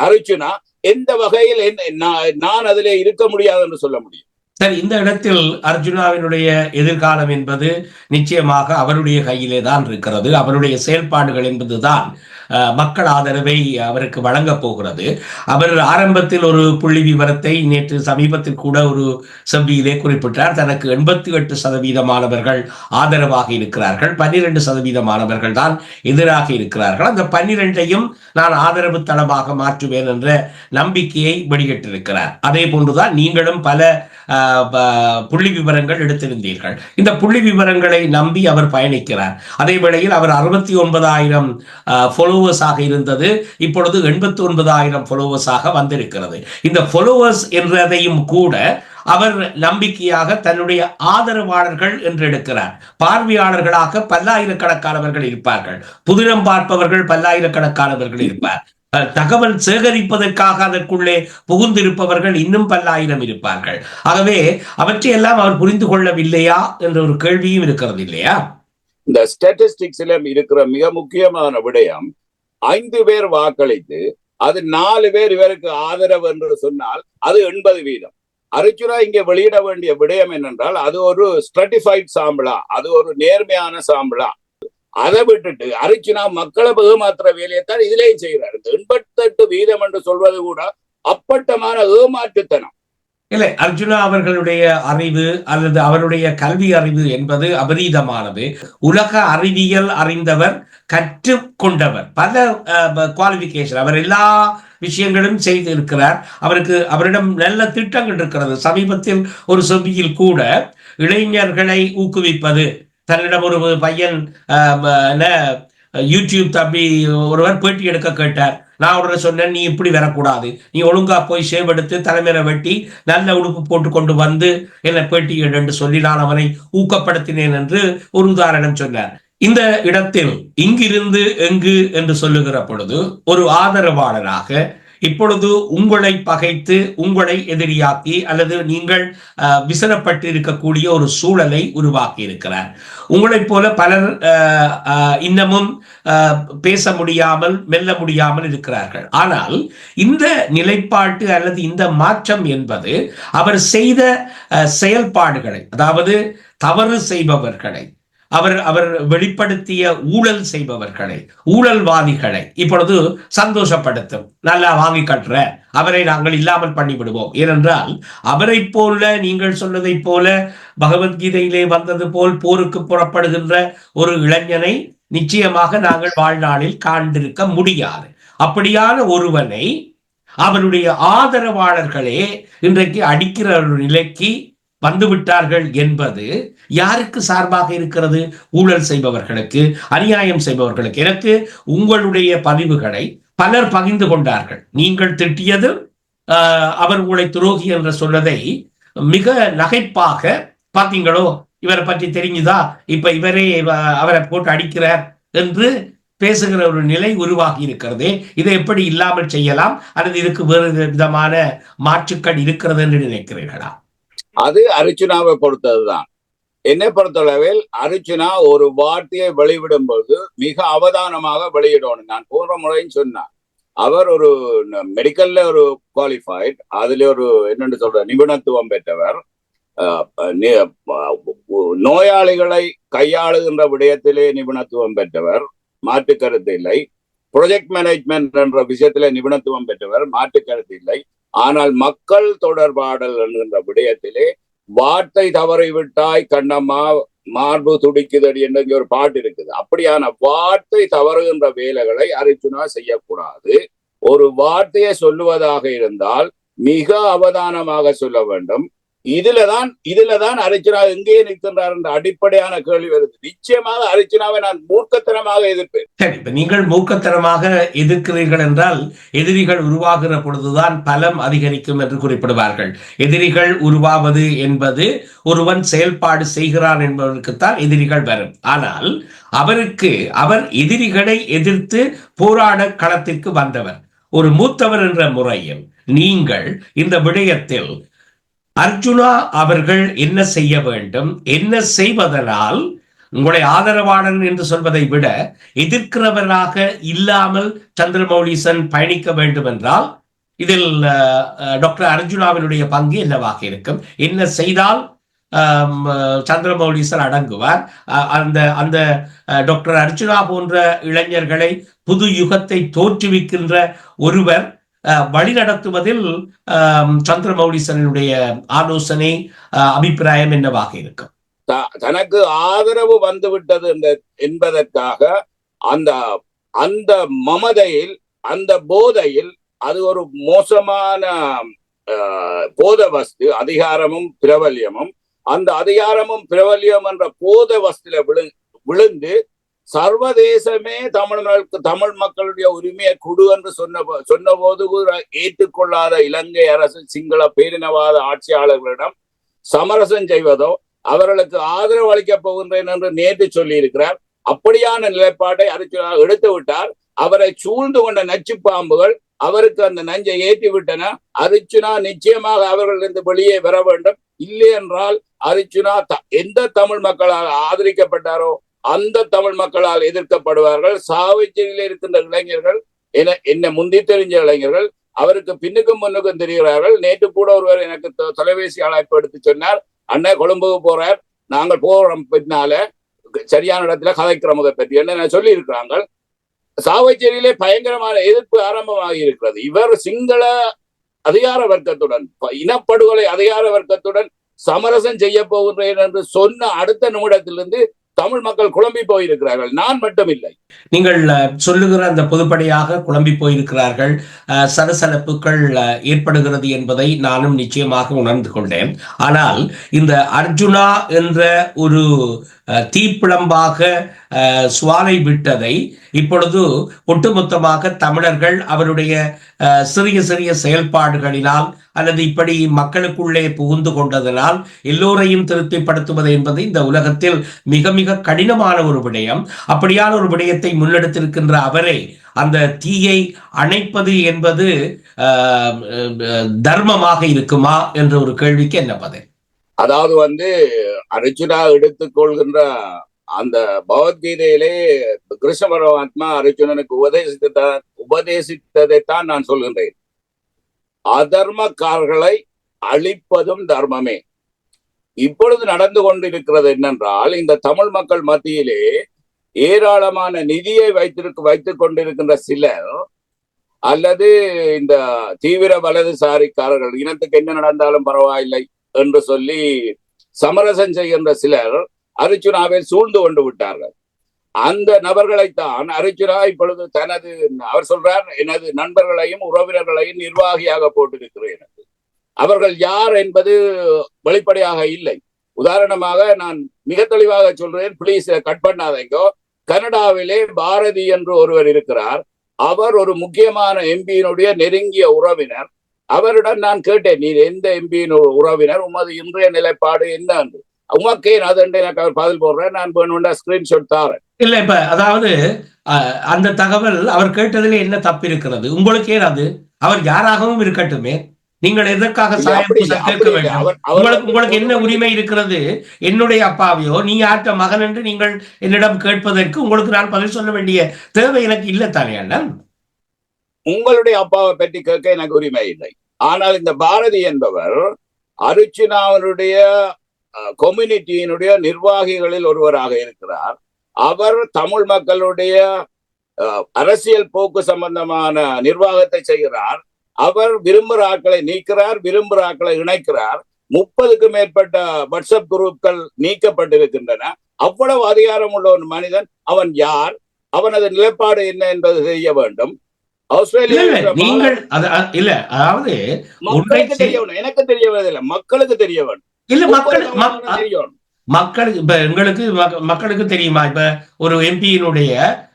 அரிச்சுனா எந்த வகையில் நான் அதிலே இருக்க முடியாது என்று சொல்ல முடியும்? சரி, இந்த இடத்தில் அர்ஜுனாவினுடைய எதிர்காலம் என்பது நிச்சயமாக அவருடைய கையிலே தான் இருக்கிறது. அவருடைய செயல்பாடுகள் என்பதுதான் மக்கள் ஆதரவை அவருக்கு வழங்க போகிறது. அவர் ஆரம்பத்தில் ஒரு புள்ளி விவரத்தை நேற்று சமீபத்தில் கூட ஒரு செவ்வியிலே குறிப்பிட்டார். தனக்கு 88% ஆதரவாக இருக்கிறார்கள், 12% தான் எதிராக இருக்கிறார்கள். அந்த 12ஐயும் நான் ஆதரவு தளமாக மாற்றுவேன் என்ற நம்பிக்கையை வெளியிட்டிருக்கிறார். அதே போன்றுதான் நீங்களும் பல புள்ளி விவரங்கள் எடுத்திருந்தீர்கள். இந்த புள்ளி விவரங்களை நம்பி அவர் பயணிக்கிறார். அதே வேளையில் அவர் 69,000 ஃபாலோவர்ஸாக இருந்தது, இப்பொழுது 89,000 ஃபாலோவர்ஸாக வந்திருக்கிறது. இந்த ஃபாலோவர்ஸ் என்றதையும் கூட அவர் நம்பிக்கையாக தன்னுடைய ஆதரவாளர்கள் என்று எடுக்கிறார். பார்வையாளர்களாக பல்லாயிரக்கணக்கானவர்கள் இருப்பார்கள், புதினம் பார்ப்பவர்கள் பல்லாயிரக்கணக்கானவர்கள் இருப்பார், தகவல் சேகரிப்பதற்காக அதற்குள்ளே புகுந்திருப்பவர்கள் இன்னும் பல்லாயிரம் இருப்பார்கள். ஆகவே அவற்றையெல்லாம் அவர் புரிந்து கொள்ளவில்லையா என்ற ஒரு கேள்வியும் இருக்கிறது இல்லையா? இந்த ஸ்டாட்டிஸ்டிக்ஸ்ல இருக்கிற மிக முக்கியமான விடயம், 5 பேர் வாக்களித்து அது 4 பேர் இவருக்கு ஆதரவு என்று சொன்னால் அது 80%. அரிச்சுனா இங்கே வெளியிட வேண்டிய விடயம் என்னென்றால், அது ஒரு ஸ்ட்ராட்டிஃபைட் சாம்பிளா, அது ஒரு நேர்மையான சாம்பிளா. அதை விட்டுட்டு அரிச்சுனா மக்களை ஏமாத்துற வேலையைத்தான் இதுலேயும் செய்கிறார். 88% என்று சொல்வது கூட அப்பட்டமான ஏமாற்றுத்தனம். இல்லை, அர்ஜுனா அவர்களுடைய அறிவு அல்லது அவருடைய கல்வி அறிவு என்பது அபரீதமானது. உலக அறிவியல் அறிந்தவர், கற்றுக்கொண்டவர், பல குவாலிபிகேஷன், அவர் எல்லா விஷயங்களும் செய்து இருக்கிறார். அவரிடம் நல்ல திட்டங்கள் இருக்கிறது. சமீபத்தில் ஒரு செவ்வியில் கூட இளைஞர்களை ஊக்குவிப்பது, தன்னிடம் ஒரு பையன் யூடியூப் தம்பி ஒருவர் பேட்டி எடுக்க கேட்டார். நான் உடனே சொன்னேன், நீ இப்படி வரக்கூடாது, நீ ஒழுங்கா போய் ஷேவ் எடுத்து தலைமையில வெட்டி நல்ல உடுப்பு போட்டு கொண்டு வந்து என்ன பேட்டி என்று சொல்லி நான் அவனை ஊக்கப்படுத்தினேன் என்று ஒரு உதாரணம் சொன்னார். இந்த இடத்தில் இங்கிருந்து எங்கு என்று சொல்லுகிற பொழுது ஒரு ஆதரவாளராக இப்பொழுது உங்களை பகைத்து உங்களை எதிரியாக்கி அல்லது நீங்கள் விசனப்பட்டு இருக்கக்கூடிய ஒரு சூழலை உருவாக்கி இருக்கிறார். உங்களைப் போல பலர் இன்னமும் பேச முடியாமல் மெல்ல முடியாமல் இருக்கிறார்கள். ஆனால் இந்த நிலைப்பாட்டு அல்லது இந்த மாற்றம் என்பது அவர் செய்த செயல்பாடுகளை, அதாவது தவறு செய்பவர்களை, அவர் வெளிப்படுத்திய ஊழல் செய்பவர்களை, ஊழல்வாதிகளை இப்பொழுது சந்தோஷப்படுத்தும். நல்லா வாங்கி கட்டுற அவரை நாங்கள் இல்லாமல் பண்ணிவிடுவோம். ஏனென்றால் அவரை போல, நீங்கள் சொன்னதை போல, பகவத்கீதையிலே வந்தது போல் போருக்கு புறப்படுகின்ற ஒரு இளைஞனை நிச்சயமாக நாங்கள் வாழ்நாளில் காண்டிருக்க முடியாது. அப்படியான ஒருவனை அவருடைய ஆதரவாளர்களே இன்றைக்கு அடிக்கிற ஒரு நிலைக்கு வந்துவிட்டார்கள் என்பது யாருக்கு சார்பாக இருக்கிறது? ஊழல் செய்பவர்களுக்கு, அநியாயம் செய்பவர்களுக்கு. எனக்கு உங்களுடைய பதிவுகளை பலர் பகிர்ந்து கொண்டார்கள். நீங்கள் திட்டியது அவர் உங்களை துரோகி என்று சொன்னதை மிக நகைப்பாக, பார்த்தீங்களோ இவரை பற்றி தெரிஞ்சுதா, இப்ப இவரே அவரை போட்டு அடிக்கிறார் என்று பேசுகிற ஒரு நிலை உருவாகி இருக்கிறதே. இதை எப்படி இல்லாமல் செய்யலாம்? அல்லது இதுக்கு வேறு விதமான மாற்றுக்கள் இருக்கிறது என்று நினைக்கிறீர்களா? அது அர்ச்சுனாவை பொறுத்ததுதான். என்னை பொறுத்தளவில் அர்ச்சுனா ஒரு வார்த்தையை வெளியிடும் போது மிக அவதானமாக வெளியிடணும். நான் போன்ற முறையும் சொன்னேன், அவர் ஒரு மெடிக்கல்ல ஒரு குவாலிஃபைட், அதுல ஒரு என்னென்னு சொல்ற நிபுணத்துவம் பெற்றவர், நோயாளிகளை கையாளுகின்ற விடயத்திலே நிபுணத்துவம் பெற்றவர், மாற்று கருத்து இல்லை. ப்ரொஜெக்ட் மேனேஜ்மெண்ட் என்ற விஷயத்திலே நிபுணத்துவம் பெற்றவர், மாற்று கருத்து இல்லை. ஆனால் மக்கள் தொடர்பாடல் என்கின்ற விடயத்திலே வார்த்தை தவறிவிட்டாய் கண்ணம்மா மார்பு துடிக்குதடி என்ற ஒரு பாட்டு இருக்குது. அப்படியான வார்த்தை தவறுகின்ற வேலைகளை அர்ச்சுனா செய்யக்கூடாது. ஒரு வார்த்தையை சொல்லுவதாக இருந்தால் மிக அவதானமாக சொல்ல வேண்டும். இதுலதான் அர்ச்சுனா எங்கே நிற்கின்றார் என்ற அடிப்படையான கேள்வி வருது. நிச்சயமாக அர்ச்சுனாவை நான் மூர்க்கத்தனமாக எதிர்ப்பேன். சரி, இப்ப நீங்கள் மூர்க்கத்தனமாக எதிர்க்கிறீர்கள் என்றால் எதிரிகள் உருவாகிற பொழுதுதான் பலம் அதிகரிக்கும் என்று குறிப்பிடுவார்கள். எதிரிகள் உருவாவது என்பது ஒருவன் செயல்பாடு செய்கிறான் என்பதற்குத்தான் எதிரிகள் வரும். ஆனால் அவர் எதிரிகளை எதிர்த்து போராட களத்திற்கு வந்தவர், ஒரு மூத்தவர் என்ற முறையில் நீங்கள் இந்த விடயத்தில் அர்ஜுனா அவர்கள் என்ன செய்ய வேண்டும், என்ன செய்வதனால் உங்களை ஆதரவாளன் என்று சொல்வதை விட எதிர்க்கிறவராக இல்லாமல் சந்திரமௌலீசன் பயணிக்க வேண்டும் என்றால் இதில் டாக்டர் அர்ஜுனாவினுடைய பங்கு என்னவாக இருக்கும்? என்ன செய்தால் சந்திரமௌலீசன் அடங்குவார்? அந்த டாக்டர் அர்ஜுனா போன்ற இளைஞர்களை புது யுகத்தை தோற்றுவிக்கின்ற ஒருவர் வழிநடத்துவதில் சந்திரமௌலீசனுடைய ஆலோசனை, அபிப்பிராயம் என்னவாக இருக்கும்? தனக்கு ஆதரவு வந்துவிட்டது என்பதற்காக அந்த அந்த மமதையில், அந்த போதையில், அது ஒரு மோசமான போத வஸ்து, அதிகாரமும் பிரபல்யமும், அந்த அதிகாரமும் பிரபல்யம் என்ற போத வஸ்துல விழுந்து சர்வதேசமே தமிழ் மக்களுடைய உரிமையை கொடு என்று சொன்ன போது ஏற்றுக்கொள்ளாத இலங்கை அரசு சிங்கள பேரினவாத ஆட்சியாளர்களிடம் சமரசம் செய்வதோ அவர்களுக்கு ஆதரவு அளிக்கப் போகின்றேன் என்று நேற்று சொல்லி இருக்கிறார். அப்படியான நிலைப்பாட்டை அர்ச்சுனா எடுத்து விட்டார். அவரை சூழ்ந்து கொண்ட நச்சு பாம்புகள் அவருக்கு அந்த நஞ்சை ஏற்றி விட்டன. அர்ச்சுனா நிச்சயமாக அவர்களிருந்து வெளியே வர வேண்டும். இல்லை என்றால் அர்ச்சுனா எந்த தமிழ் மக்களால் ஆதரிக்கப்பட்டாரோ அந்த தமிழ் மக்களால் எதிர்க்கப்படுவார்கள். சாவச்சேரியில் இருக்கின்ற இளைஞர்கள், என்ன முந்தி தெரிஞ்ச இளைஞர்கள், அவருக்கு பின்னுக்கும் முன்னுக்கும் தெரிகிறார்கள். நேற்று கூட ஒருவர் எனக்கு தொலைபேசி அழைப்பு எடுத்து சொன்னார், அண்ணன் கொழும்புக்கு போறார், நாங்கள் போறோம் பின்னால சரியான இடத்துல கதைக்கிறோம் அதை பற்றி என்ன சொல்லி இருக்கிறாங்க. சாவச்சேரியிலே பயங்கரமான எதிர்ப்பு ஆரம்பமாகி இருக்கிறது. இவர் சிங்கள அதிகார வர்க்கத்துடன், இனப்படுகொலை அதிகார வர்க்கத்துடன் சமரசம் செய்ய போகிறேன் என்று சொன்ன அடுத்த நிமிடத்திலிருந்து தமிழ் மக்கள் குழம்பி போயிருக்கிறார்கள். நான் மட்டும் இல்லை. நீங்கள் சொல்லுகிற அந்த பொதுப்படையாக குழம்பி போயிருக்கிறார்கள், சலசலப்புகள் ஏற்படுகிறது என்பதை நானும் நிச்சயமாக உணர்ந்து கொண்டேன். ஆனால் இந்த அர்ஜுனா என்ற ஒரு தீப்பிழம்பாக சுவாலை விட்டதை இப்பொழுது ஒட்டுமொத்தமாக தமிழர்கள் அவருடைய சிறிய சிறிய செயல்பாடுகளினால் அல்லது இப்படி மக்களுக்குள்ளே புகுந்து கொண்டதனால் எல்லோரையும் திருப்திப்படுத்துவது என்பது இந்த உலகத்தில் மிக மிக கடினமான ஒரு விடயம். அப்படியான ஒரு விடயத்தை முன்னெடுத்திருக்கின்ற அவரை அந்த தீயை அணைப்பது என்பது தர்மமாக இருக்குமா என்ற ஒரு கேள்விக்கு என்ன பதில்? அதாவது அர்ஜுனா எடுத்துக்கொள்கின்ற அந்த பகவத்கீதையிலே கிருஷ்ண பரமாத்மா அர்ஜுனனுக்கு உபதேசித்ததைத்தான் நான் சொல்கின்றேன். அதர்மக்காரர்களை அழிப்பதும் தர்மமே. இப்பொழுது நடந்து கொண்டிருக்கிறது என்னென்றால், இந்த தமிழ் மக்கள் மத்தியிலே ஏராளமான நிதியை வைத்துக் கொண்டிருக்கின்ற சிலர் அல்லது இந்த தீவிர வலதுசாரிக்காரர்கள், இனத்துக்கு என்ன நடந்தாலும் பரவாயில்லை என்று சொல்லி சமரசம் செய்கின்ற சிலர் அர்ஜுனாவை சூழ்ந்து கொண்டு விட்டார்கள். அந்த நபர்களைத்தான் அர்ஜுனா இப்பொழுது அவர் சொல்றார், எனது நண்பர்களையும் உறவினர்களையும் நிர்வாகியாக போட்டிருக்கிறேன். அவர்கள் யார் என்பது வெளிப்படையாக இல்லை. உதாரணமாக நான் மிக தெளிவாக சொல்றேன், பிளீஸ் கட் பண்ணாதீங்கோ. கனடாவிலே பாரதி என்று ஒருவர் இருக்கிறார். அவர் ஒரு முக்கியமான எம்பியினுடைய நெருங்கிய உறவினர். அவரிடம் நான் கேட்டேன், நீ எந்த எம்பியின் உறவினர், உமது இன்றைய நிலைப்பாடு என்ன என்று. உமக்கே அது எனக்கு அவர் பதில் போடுறேன், நான் வேணும்னா ஸ்கிரீன்ஷாட் தாரேன். இல்ல, இப்ப அதாவது அந்த தகவல் அவர் கேட்டதுல என்ன தப்பு இருக்கிறது? உங்களுக்கே அது அவர் யாராகவும் இருக்கட்டுமே, நீங்கள் எதற்காக கேட்க வேண்டும்? உங்களுக்கு என்ன உரிமை இருக்கிறது? என்னுடைய அப்பாவையோ நீ ஆட்ட மகன் என்று நீங்கள் என்னிடம் கேட்பதற்கு உங்களுக்கு நான் பதில் சொல்ல வேண்டிய தேவை எனக்கு இல்லை தானே அண்ணன்? உங்களுடைய அப்பாவை பற்றி கேட்க எனக்கு உரிமை இல்லை. ஆனால் இந்த பாரதி என்பவர் அர்ஜுனாவினுடைய கம்யூனிட்டியினுடைய நிர்வாகிகளில் ஒருவராக இருக்கிறார். அவர் தமிழ் மக்களுடைய அரசியல் போக்கு சம்பந்தமான நிர்வாகத்தை செய்கிறார். அவர் விரும்புகிற ஆட்களை நீக்கிறார், விரும்புகிற ஆட்களை இணைக்கிறார். 30க்கும் மேற்பட்ட வாட்ஸ்அப் குரூப்கள் நீக்கப்பட்டிருக்கின்றன. அவ்வளவு அதிகாரம் உள்ள ஒரு மனிதன். அவன் யார், அவனது நிலைப்பாடு என்ன என்பது தெரிய வேண்டும். நீங்கள் இல்ல, அதாவது மக்களுக்கு தெரிய வேண்டும். எனக்கு தெரியவதில்லை, மக்களுக்கு தெரிய வேண்டும். இல்ல, மக்களுக்கு இப்ப எங்களுக்கு மக்களுக்கு தெரியுமா? இப்ப ஒரு எம்பியினுடைய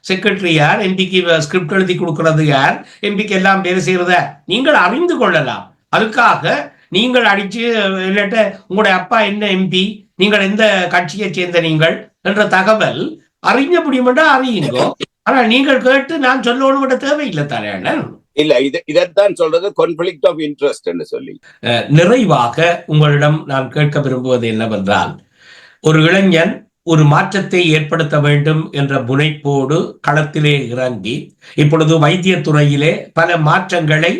செக்ரட்டரி யார், எம்பிக்கு ஸ்கிரிப்ட் எழுதி கொடுக்கறது யார், எம்பிக்கு எல்லாம் வேலை செய்யறத நீங்கள் அறிந்து கொள்ளலாம். அதுக்காக நீங்கள் அடிச்சு இல்லாட்ட உங்களுடைய அப்பா என்ன எம்பி, நீங்கள் எந்த கட்சியை சேர்ந்த நீங்கள் என்ற தகவல் அறிஞ்ச முடியுமென்றா அறியுங்கோ. ஆனா நீங்கள் கேட்டு நான் சொல்லணும்ன்ற தேவையில்லை தானே அண்ணன்? இல்ல, இதைத்தான் சொல்றது கான்ஃபிளிக்ட் ஆஃப் இன்ட்ரெஸ்ட் என்று சொல்லி. நிறைவாக உங்களிடம் நான் கேட்க விரும்புவது என்னவென்றால், ஒரு இளைஞன் ஒரு மாற்றத்தை ஏற்படுத்த வேண்டும் என்ற முனைப்போடு களத்திலே இறங்கி இப்பொழுது வைத்தியத்துறையிலே பல மாற்றங்களை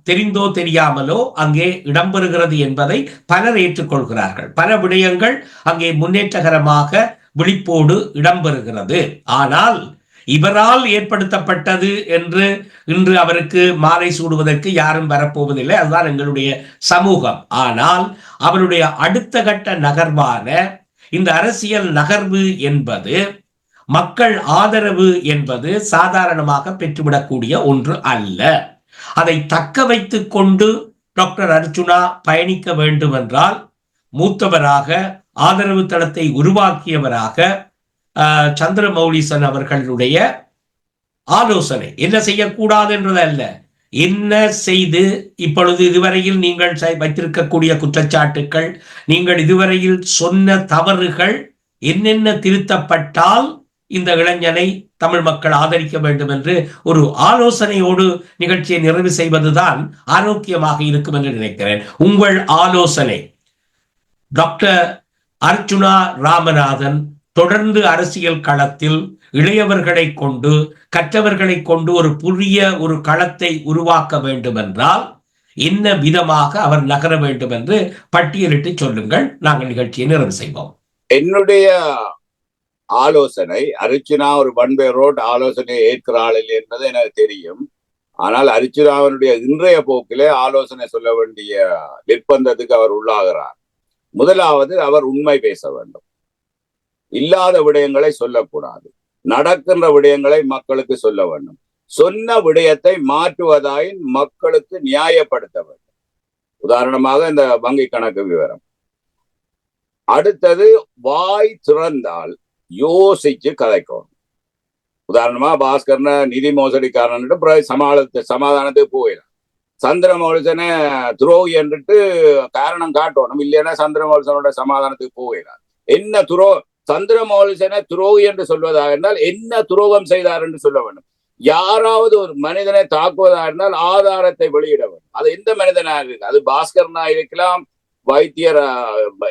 தெரிந்தோ தெரியாமலோ அங்கே இடம்பெறுகிறது என்பதை பலர் ஏற்றுக்கொள்கிறார்கள். பல விடயங்கள் அங்கே முன்னேற்றகரமாக விழிப்போடு இடம்பெறுகிறது. ஆனால் இவரால் ஏற்படுத்தப்பட்டது என்று இன்று அவருக்கு மாலை சூடுவதற்கு யாரும் வரப்போவதில்லை. அதுதான் எங்களுடைய சமூகம். ஆனால் அவருடைய அடுத்த கட்ட நகர்வான இந்த அரசியல் நகர்வு என்பது, மக்கள் ஆதரவு என்பது சாதாரணமாக பெற்றுவிடக்கூடிய ஒன்று அல்ல. அதை தக்க வைத்துக் கொண்டு டாக்டர் அர்ஜுனா பயணிக்க வேண்டும் என்றால், மூத்தவராக ஆதரவு தளத்தை உருவாக்கியவராக சந்திரமௌலீசன் அவர்களுடைய ஆலோசனை என்ன செய்யக்கூடாது என்றதல்ல, என்ன செய்து இப்பொழுது இதுவரையில் நீங்கள் வைத்திருக்கக்கூடிய குற்றச்சாட்டுக்கள், நீங்கள் இதுவரையில் சொன்ன தவறுகள் என்னென்ன திருத்தப்பட்டால் இந்த இளைஞனை தமிழ் மக்கள் ஆதரிக்க வேண்டும் என்று ஒரு ஆலோசனையோடு நிகழ்ச்சியை நிறைவு செய்வதுதான் ஆரோக்கியமாக இருக்கும் என்று நினைக்கிறேன். உங்கள் ஆலோசனை, டாக்டர் அர்ஜுனா ராமநாதன் தொடர்ந்து அரசியல் களத்தில் இளையவர்களை கொண்டு, கற்றவர்களை கொண்டு ஒரு புதிய ஒரு களத்தை உருவாக்க வேண்டும் என்றால் என்ன விதமாக அவர் நகர வேண்டும் என்று பட்டியலிட்டு சொல்லுங்கள். நாங்கள் நிகழ்ச்சியை நிறைவு செய்வோம். என்னுடைய ஆலோசனை, அர்ஜுனா ஒரு ஒன் வே ரோட் ஆலோசனை ஏற்கிறாள் என்பது எனக்கு தெரியும். ஆனால் அர்ச்சுனாவினுடைய இன்றைய போக்கிலே ஆலோசனை சொல்ல வேண்டிய நிர்பந்தத்துக்கு அவர் உள்ளாகிறார். முதலாவது, அவர் உண்மை பேச வேண்டும். இல்லாத விடயங்களை சொல்லக்கூடாது. நடக்கின்ற விடயங்களை மக்களுக்கு சொல்ல வேண்டும். சொன்ன விடயத்தை மாற்றுவதாயின் மக்களுக்கு நியாயப்படுத்த வேண்டும். உதாரணமாக இந்த வங்கி கணக்கு விவரம். அடுத்தது, வாய் திறந்தால் யோசிச்சு கதைக்கணும். உதாரணமா பாஸ்கர்ன நிதி மோசடிக்காரன் சமாதானத்துக்கு போயிடலாம். சந்திரமௌலிசனை துரோகி என்றுட்டு காரணம் காட்டணும், இல்லைன்னா சந்திரமௌலிசனோட சமாதானத்துக்கு போயிடலாம். என்ன சந்திரமௌலிசனை துரோகி என்று சொல்வதாக இருந்தால் என்ன துரோகம் செய்தார் என்று சொல்ல வேண்டும். யாராவது ஒரு மனிதனை தாக்குவதாக இருந்தால் ஆதாரத்தை வெளியிட வேண்டும். அது எந்த மனிதனாக இருக்கு, அது பாஸ்கரனா இருக்கலாம், வைத்தியர்,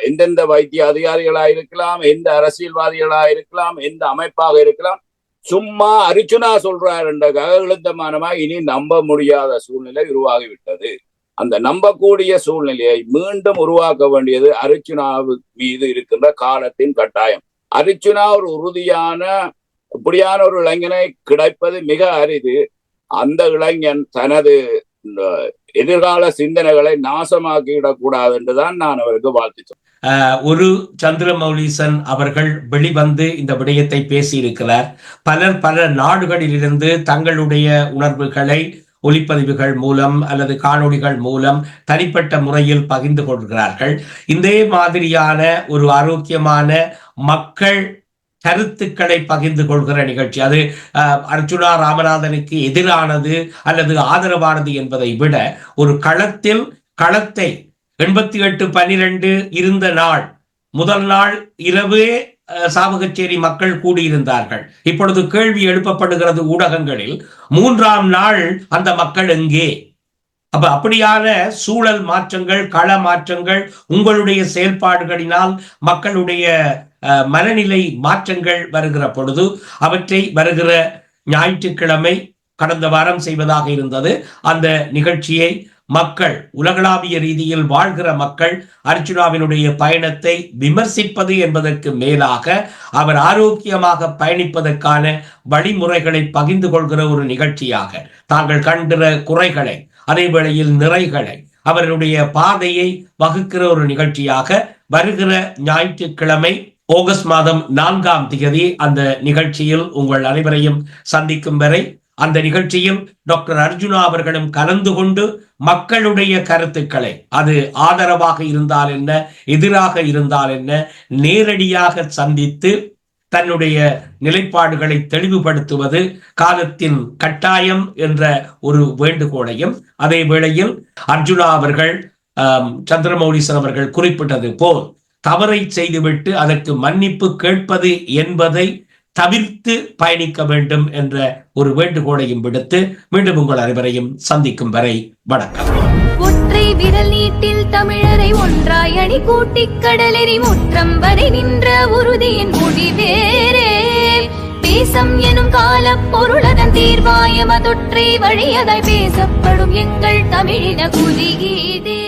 எந்தெந்த வைத்திய அதிகாரிகளா இருக்கலாம், எந்த அரசியல்வாதிகளா இருக்கலாம், எந்த அமைப்பாக இருக்கலாம். சும்மா அர்ச்சுனா சொல்றார் என்ற எழுத்தமானமா இனி நம்ப முடியாத சூழ்நிலை உருவாகிவிட்டது. அந்த நம்பக்கூடிய சூழ்நிலையை மீண்டும் உருவாக்க வேண்டியது அர்ச்சுனா மீது இருக்கின்ற காலத்தின் கட்டாயம். அர்ச்சுனா ஒரு உறுதியான இப்படியான ஒரு இளைஞனை கிடைப்பது மிக அரிது. அந்த இளைஞன் தனது எதிர்கால சிந்தனைகளை நாசமாக்கிவிடக் கூடாது என்றுதான் நான் அவருக்கு வாழ்த்து. ஒரு சந்திரமௌலீசன் அவர்கள் வெளிவந்து இந்த விடயத்தை பேசியிருக்கிறார். பல நாடுகளிலிருந்து தங்களுடைய உணர்வுகளை ஒலிப்பதிவுகள் மூலம் அல்லது காணொளிகள் மூலம் தனிப்பட்ட முறையில் பகிர்ந்து கொள்கிறார்கள். இதே மாதிரியான ஒரு ஆரோக்கியமான மக்கள் கருத்துக்களை பகிர்ந்து கொள்கிற நிகழ்ச்சி, அது அர்ச்சுனா ராமநாதனுக்கு எதிரானது அல்லது ஆதரவானது என்பதை விட ஒரு களத்தை 88/12 இருந்த நாள், முதல் நாள் இரவே சாவகச்சேரி மக்கள் கூடியிருந்தார்கள். இப்பொழுது கேள்வி எழுப்பப்படுகிறது ஊடகங்களில், 3ஆம் நாள் அந்த மக்கள் எங்கே? அப்படியான சூழல் மாற்றங்கள், கள மாற்றங்கள், உங்களுடைய செயல்பாடுகளினால் மக்களுடைய மனநிலை மாற்றங்கள் வருகிற பொழுது அவற்றை வருகிற ஞாயிற்றுக்கிழமை கடந்த வாரம் செய்வதாக இருந்தது. அந்த நிகழ்ச்சியை மக்கள், உலகளாவிய ரீதியில் வாழ்கிற மக்கள் அர்ச்சுனாவினுடைய பயணத்தை விமர்சிப்பது என்பதற்கு மேலாக அவர் ஆரோக்கியமாக பயணிப்பதற்கான வழிமுறைகளை பகிர்ந்து கொள்கிற ஒரு நிகழ்ச்சியாக, தாங்கள் கண்கிற குறைகளை, அதே வேளையில் நிறைகளை, அவருடைய பாதையை வகுக்கிற ஒரு நிகழ்ச்சியாக வருகிற ஞாயிற்றுக்கிழமை ஆகஸ்ட் மாதம் 4ஆம் தேதி அந்த நிகழ்ச்சியில் உங்கள் அனைவரையும் சந்திக்கும் வரை, அந்த நிகழ்ச்சியில் டாக்டர் அர்ச்சுனா அவர்களும் கலந்து கொண்டு மக்களுடைய கருத்துக்களை, அது ஆதரவாக இருந்தால் என்ன, எதிராக இருந்தால் என்ன, நேரடியாக சந்தித்து தன்னுடைய நிலைப்பாடுகளை தெளிவுபடுத்துவது காலத்தின் கட்டாயம் என்ற ஒரு வேண்டுகோளையும், அதே வேளையில் அர்ச்சுனா அவர்கள், சந்திரமௌலீசன் அவர்கள் குறிப்பிட்டது போல் தவறை செய்துவிட்டு அதற்கு மன்னிப்பு கேட்பது என்பதை தவிர்த்து பயணிக்க வேண்டும் என்ற ஒரு வேண்டுகோளையும் விடுத்து மீண்டும் உங்கள் அனைவரையும் சந்திக்கும் வரை வணக்கம். ஒற்றை விரல் நீட்டில் தமிழரை ஒன்றாய் அணி கூட்டி கடலெறி முற்றம் வரை நின்ற உறுதியின் முடிவேரே. பேசம் எனும் கால பொருளதன் தீர்வாயம தொற்றை வழியதாய் பேசப்படும் எங்கள் தமிழின குதிகீதே.